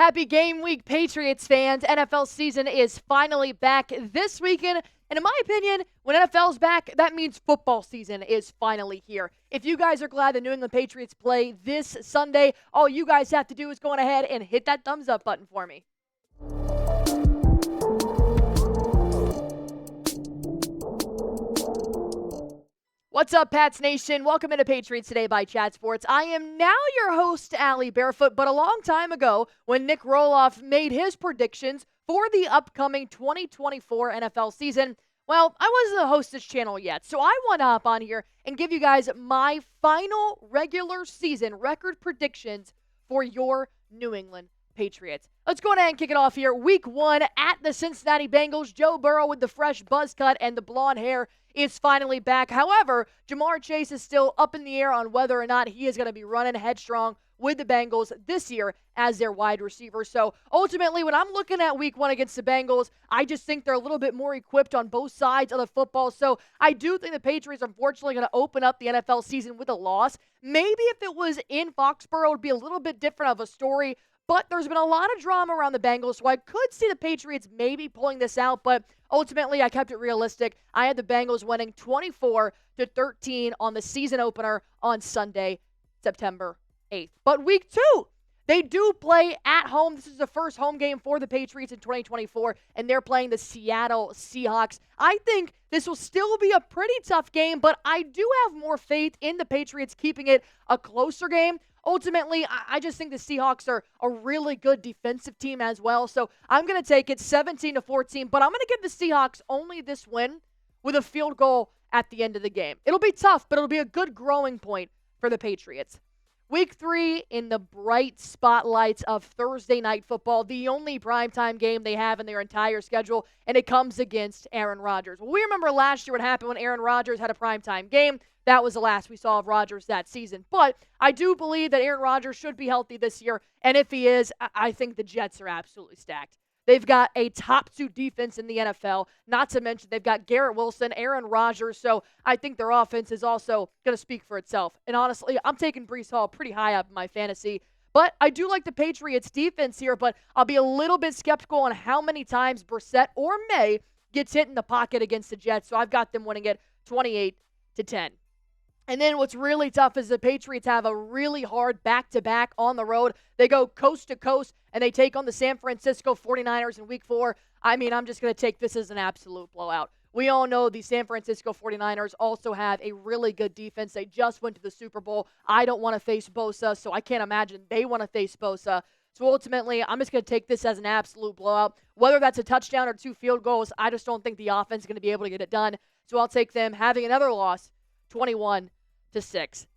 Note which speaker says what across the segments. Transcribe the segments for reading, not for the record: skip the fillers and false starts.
Speaker 1: Happy game week, Patriots fans. NFL season is finally back this weekend. And in my opinion, when NFL's back, that means football season is finally here. If you guys are glad the New England Patriots play this Sunday, all you guys have to do is go on ahead and hit that thumbs up button for me. What's up, Pats Nation? Welcome into Patriots Today by Chat Sports. I am now your host, Allie Barefoot, but a long time ago, when Nick Roloff made his predictions for the upcoming 2024 NFL season, well, I wasn't the host of this channel yet, so I want to hop on here and give you guys my final regular season record predictions for your New England Patriots. Let's go ahead and kick it off here. Week 1 at the Cincinnati Bengals. Joe Burrow with the fresh buzz cut and the blonde hair is finally back. However, Jamar Chase is still up in the air on whether or not he is going to be running headstrong with the Bengals this year as their wide receiver. So ultimately, when I'm looking at week 1 against the Bengals, I just think they're a little bit more equipped on both sides of the football. So I do think the Patriots are unfortunately going to open up the NFL season with a loss. Maybe if it was in Foxborough, it would be a little bit different of a story. But there's been a lot of drama around the Bengals, so I could see the Patriots maybe pulling this out. But ultimately, I kept it realistic. I had the Bengals winning 24-13 on the season opener on Sunday, September 8th. But week 2, they do play at home. This is the first home game for the Patriots in 2024, and they're playing the Seattle Seahawks. I think this will still be a pretty tough game, but I do have more faith in the Patriots keeping it a closer game. Ultimately, I just think the Seahawks are a really good defensive team as well. So I'm going to take it 17-14, but I'm going to give the Seahawks only this win with a field goal at the end of the game. It'll be tough, but it'll be a good growing point for the Patriots. Week 3 in the bright spotlights of Thursday Night Football, the only primetime game they have in their entire schedule, and it comes against Aaron Rodgers. Well, we remember last year what happened when Aaron Rodgers had a primetime game. That was the last we saw of Rodgers that season. But I do believe that Aaron Rodgers should be healthy this year, and if he is, I think the Jets are absolutely stacked. They've got a top 2 defense in the NFL, not to mention they've got Garrett Wilson, Aaron Rodgers, so I think their offense is also going to speak for itself. And honestly, I'm taking Breece Hall pretty high up in my fantasy. But I do like the Patriots defense here, but I'll be a little bit skeptical on how many times Brissett or May gets hit in the pocket against the Jets, so I've got them winning it 28-10. And then what's really tough is the Patriots have a really hard back-to-back on the road. They go coast to coast, and they take on the San Francisco 49ers in week 4. I mean, I'm just going to take this as an absolute blowout. We all know the San Francisco 49ers also have a really good defense. They just went to the Super Bowl. I don't want to face Bosa, so I can't imagine they want to face Bosa. So ultimately, I'm just going to take this as an absolute blowout. Whether that's a touchdown or 2 field goals, I just don't think the offense is going to be able to get it done. So I'll take them having another loss, 21-6.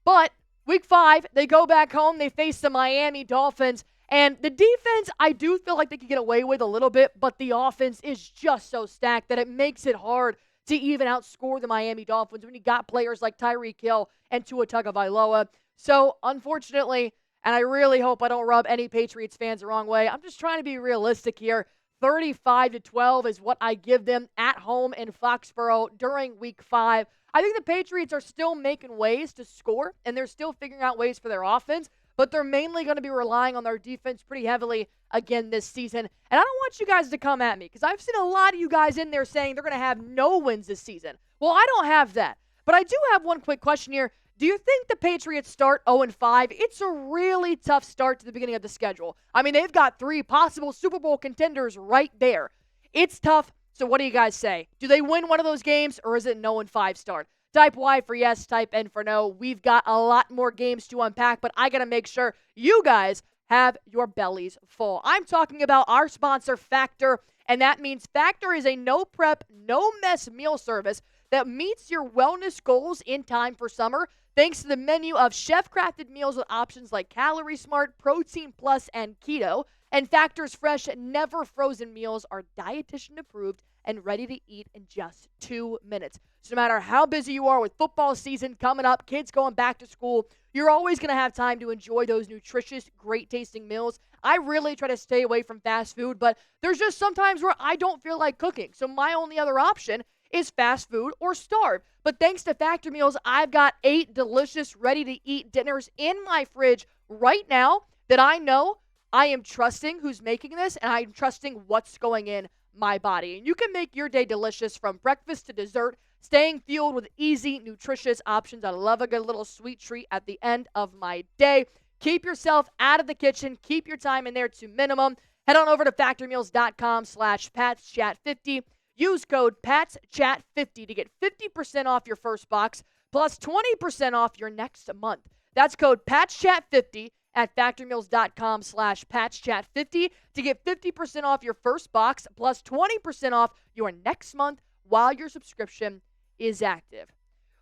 Speaker 1: But week 5, they go back home. They face the Miami Dolphins. And the defense, I do feel like they could get away with a little bit, but the offense is just so stacked that it makes it hard to even outscore the Miami Dolphins when you got players like Tyreek Hill and Tua Tagovailoa. So, unfortunately, and I really hope I don't rub any Patriots fans the wrong way, I'm just trying to be realistic here. 35-12 is what I give them at home in Foxborough during week 5. I think the Patriots are still making ways to score, and they're still figuring out ways for their offense, but they're mainly going to be relying on their defense pretty heavily again this season. And I don't want you guys to come at me, because I've seen a lot of you guys in there saying they're going to have no wins this season. Well, I don't have that. But I do have one quick question here. Do you think the Patriots start 0-5? It's a really tough start to the beginning of the schedule. I mean, they've got 3 possible Super Bowl contenders right there. It's tough. So what do you guys say? Do they win one of those games, or is it an 0-5 start? Type Y for yes, type N for no. We've got a lot more games to unpack, but I got to make sure you guys have your bellies full. I'm talking about our sponsor, Factor, and that means Factor is a no-prep, no-mess meal service that meets your wellness goals in time for summer, thanks to the menu of chef-crafted meals with options like Calorie Smart, Protein Plus, and Keto. And Factor's fresh, never frozen meals are dietitian approved and ready to eat in just 2 minutes. So no matter how busy you are with football season coming up, kids going back to school, you're always going to have time to enjoy those nutritious, great-tasting meals. I really try to stay away from fast food, but there's just sometimes where I don't feel like cooking. So my only other option is fast food or starve. But thanks to Factor Meals, I've got 8 delicious, ready-to-eat dinners in my fridge right now that I know I am trusting who's making this, and I'm trusting what's going in my body. And you can make your day delicious from breakfast to dessert, staying fueled with easy, nutritious options. I love a good little sweet treat at the end of my day. Keep yourself out of the kitchen. Keep your time in there to minimum. Head on over to factormeals.com/PatsChat50. Use code PatsChat50 to get 50% off your first box plus 20% off your next month. That's code PatsChat50 at factormeals.com/PatsChat50 to get 50% off your first box plus 20% off your next month while your subscription is active.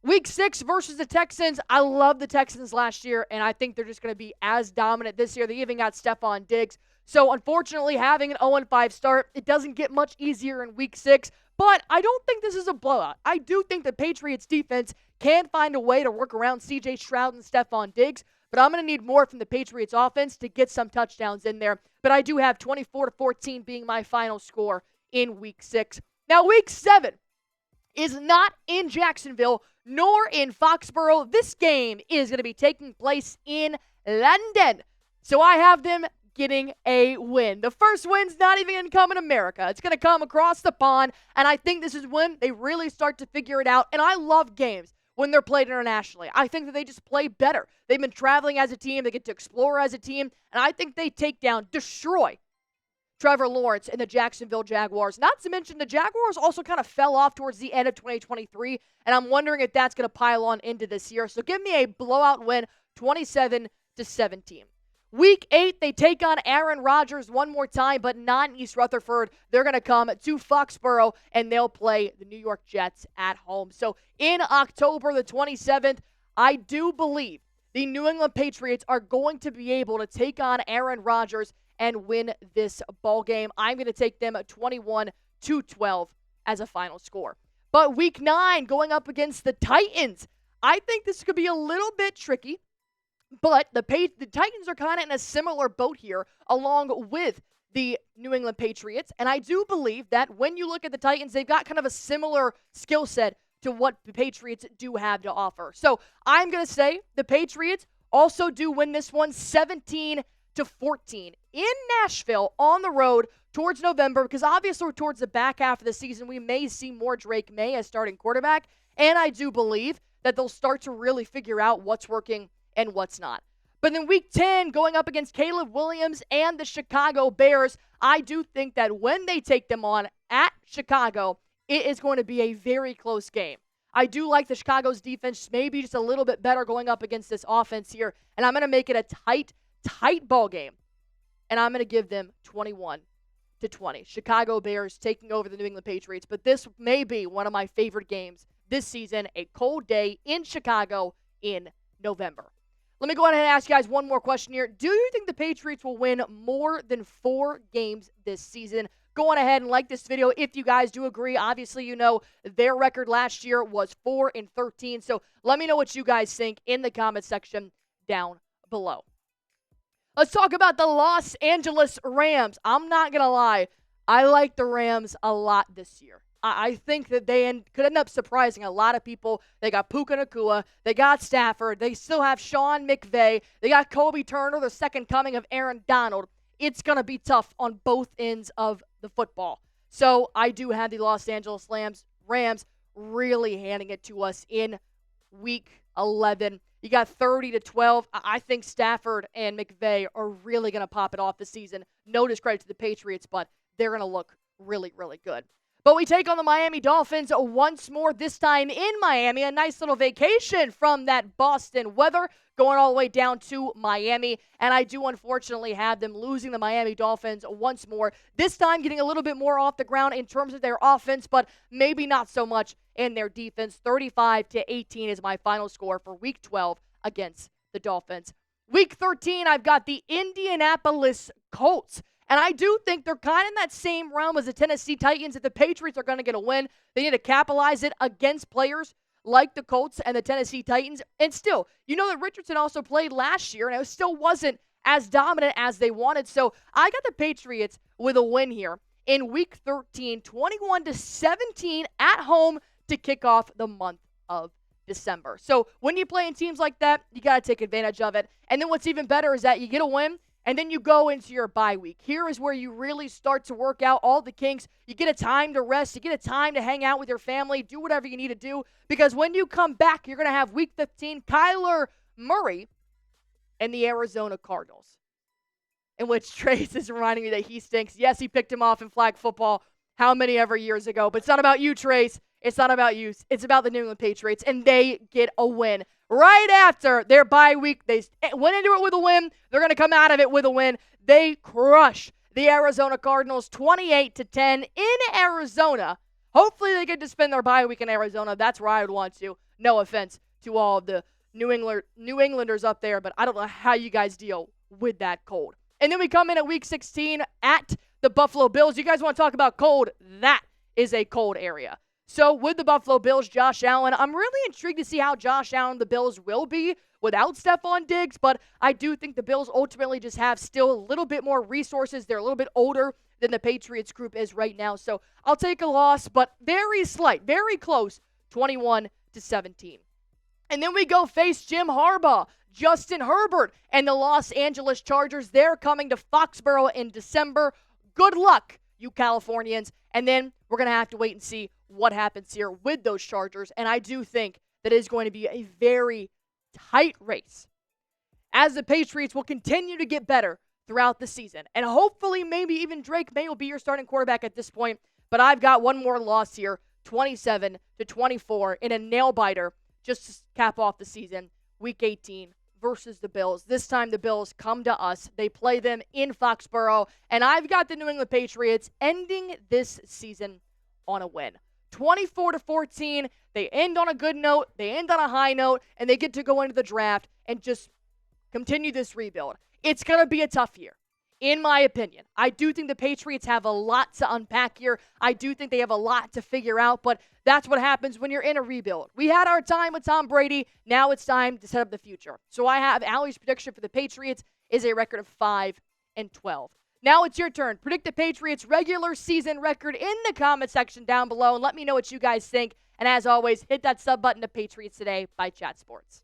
Speaker 1: Week 6 versus the Texans. I love the Texans last year, and I think they're just going to be as dominant this year. They even got Stephon Diggs. So, unfortunately, having an 0-5 start, it doesn't get much easier in Week 6, but I don't think this is a blowout. I do think the Patriots defense can find a way to work around C.J. Stroud and Stephon Diggs, but I'm going to need more from the Patriots offense to get some touchdowns in there. But I do have 24-14 being my final score in Week 6. Now, Week 7 is not in Jacksonville nor in Foxborough. This game is going to be taking place in London. So I have them getting a win. The first win's not even going to come in America. It's going to come across the pond, and I think this is when they really start to figure it out. And I love games when they're played internationally. I think that they just play better. They've been traveling as a team. They get to explore as a team, and I think they take down, destroy Trevor Lawrence and the Jacksonville Jaguars. Not to mention the Jaguars also kind of fell off towards the end of 2023, and I'm wondering if that's going to pile on into this year. So give me a blowout win, 27-17. Week 8, they take on Aaron Rodgers one more time, but not in East Rutherford. They're going to come to Foxborough, and they'll play the New York Jets at home. So in October the 27th, I do believe the New England Patriots are going to be able to take on Aaron Rodgers and win this ball game. I'm going to take them 21-12 as a final score. But Week 9, going up against the Titans, I think this could be a little bit tricky. But the Titans are kind of in a similar boat here, along with the New England Patriots. And I do believe that when you look at the Titans, they've got kind of a similar skill set to what the Patriots do have to offer. So I'm going to say the Patriots also do win this one 17-14 in Nashville on the road towards November, because obviously towards the back half of the season, we may see more Drake May as starting quarterback. And I do believe that they'll start to really figure out what's working and what's not. But then Week 10, going up against Caleb Williams and the Chicago Bears, I do think that when they take them on at Chicago, it is going to be a very close game. I do like the Chicago's defense, maybe just a little bit better going up against this offense here, and I'm going to make it a tight ball game, and I'm going to give them 21-20. Chicago Bears taking over the New England Patriots, but this may be one of my favorite games this season, a cold day in Chicago in November. Let me go ahead and ask you guys one more question here. Do you think the Patriots will win more than 4 games this season? Go on ahead and like this video if you guys do agree. Obviously, you know their record last year was 4-13. So let me know what you guys think in the comment section down below. Let's talk about the Los Angeles Rams. I'm not going to lie. I like the Rams a lot this year. I think that they could end up surprising a lot of people. They got Puka Nacua. They got Stafford. They still have Sean McVay. They got Kobe Turner, the second coming of Aaron Donald. It's going to be tough on both ends of the football. So I do have the Los Angeles Rams really handing it to us in Week 11. You got 30-12. I think Stafford and McVay are really going to pop it off this season. No discredit to the Patriots, but they're going to look really, really good. But we take on the Miami Dolphins once more, this time in Miami. A nice little vacation from that Boston weather, going all the way down to Miami. And I do unfortunately have them losing the Miami Dolphins once more. This time getting a little bit more off the ground in terms of their offense, but maybe not so much in their defense. 35-18 is my final score for Week 12 against the Dolphins. Week 13, I've got the Indianapolis Colts. And I do think they're kind of in that same realm as the Tennessee Titans. If the Patriots are going to get a win, they need to capitalize it against players like the Colts and the Tennessee Titans. And still, you know that Richardson also played last year, and it still wasn't as dominant as they wanted. So I got the Patriots with a win here in Week 13, 21-17 at home to kick off the month of December. So when you play in teams like that, you got to take advantage of it. And then what's even better is that you get a win, And then you go into your bye week. Here is where you really start to work out all the kinks. You get a time to rest. You get a time to hang out with your family, do whatever you need to do. Because when you come back, you're going to have week 15, Kyler Murray and the Arizona Cardinals, in which Trace is reminding me that he stinks. Yes, he picked him off in flag football how many ever years ago. But it's not about you, Trace. It's not about you. It's about the New England Patriots, and they get a win. Right after their bye week, they went into it with a win. They're going to come out of it with a win. They crush the Arizona Cardinals 28-10 in Arizona. Hopefully they get to spend their bye week in Arizona. That's where I would want to. No offense to all of the New Englanders up there, but I don't know how you guys deal with that cold. And then we come in at week 16 at the Buffalo Bills. You guys want to talk about cold? That is a cold area. So with the Buffalo Bills, Josh Allen, I'm really intrigued to see how Josh Allen, the Bills, will be without Stephon Diggs, but I do think the Bills ultimately just have still a little bit more resources. They're a little bit older than the Patriots group is right now. So I'll take a loss, but very slight, very close, 21-17. And then we go face Jim Harbaugh, Justin Herbert, and the Los Angeles Chargers. They're coming to Foxborough in December. Good luck, you Californians. And then we're going to have to wait and see what happens here with those Chargers. And I do think that it is going to be a very tight race as the Patriots will continue to get better throughout the season. And hopefully maybe even Drake May will be your starting quarterback at this point. But I've got one more loss here, 27-24 in a nail-biter just to cap off the season, Week 18 versus the Bills. This time the Bills come to us. They play them in Foxborough. And I've got the New England Patriots ending this season on a win. 24-14. They end on a good note. They end on a high note. And they get to go into the draft and just continue this rebuild. It's going to be a tough year, in my opinion. I do think the Patriots have a lot to unpack here. I do think they have a lot to figure out, but that's what happens when you're in a rebuild. We had our time with Tom Brady. Now it's time to set up the future. So I have Allie's prediction for the Patriots is a record of 5-12. Now it's your turn. Predict the Patriots' regular season record in the comment section down below, and let me know what you guys think. And as always, hit that sub button to Patriots Today by Chat Sports.